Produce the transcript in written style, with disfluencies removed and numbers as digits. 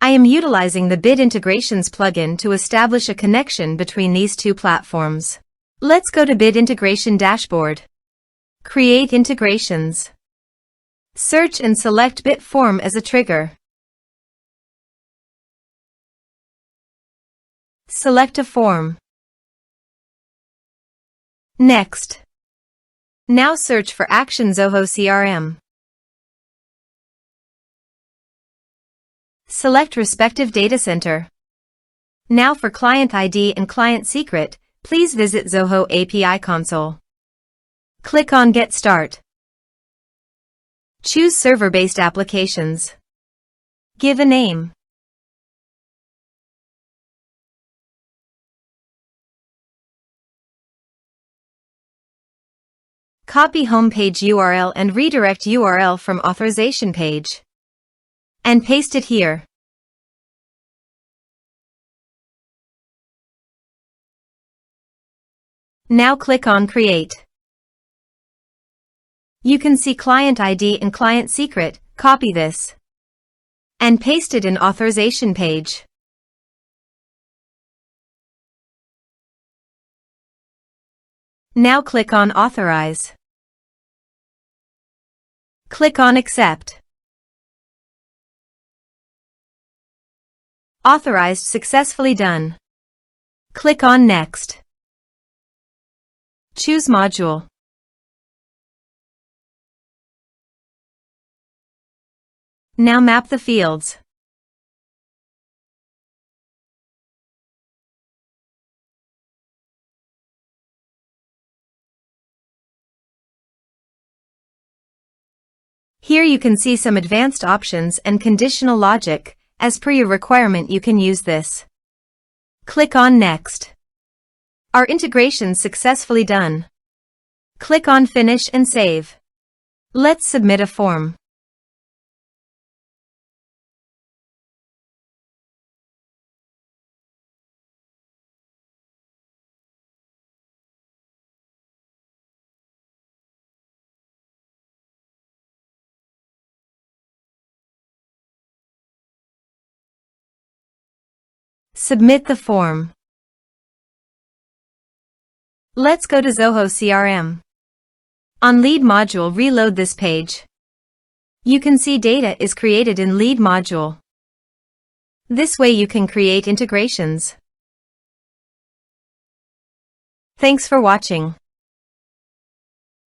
I am utilizing the Bit Integrations plugin to establish a connection between these two platforms. Let's go to Bit Integration Dashboard. Create integrations. Search and select Bit Form as a trigger. Select a form. Next. Now search for Action Zoho CRM. Select respective data center. Now for client ID and client secret, please visit Zoho API console. Click on Get Start. Choose server-based applications. Give a name. Copy homepage URL and redirect URL from authorization page. And paste it here. Now click on Create. You can see client ID and client secret. Copy this and paste it in authorization page. Now click on Authorize. Click on Accept. Authorized successfully done. Click on Next. Choose Module. Now map the fields. Here you can see some advanced options and conditional logic. As per your requirement, you can use this. Click on Next. Our integration successfully done. Click on Finish and Save. Let's submit a form. Submit the form. Let's go to Zoho CRM. On Lead module, reload this page. You can see data is created in Lead module. This way you can create integrations. Thanks for watching.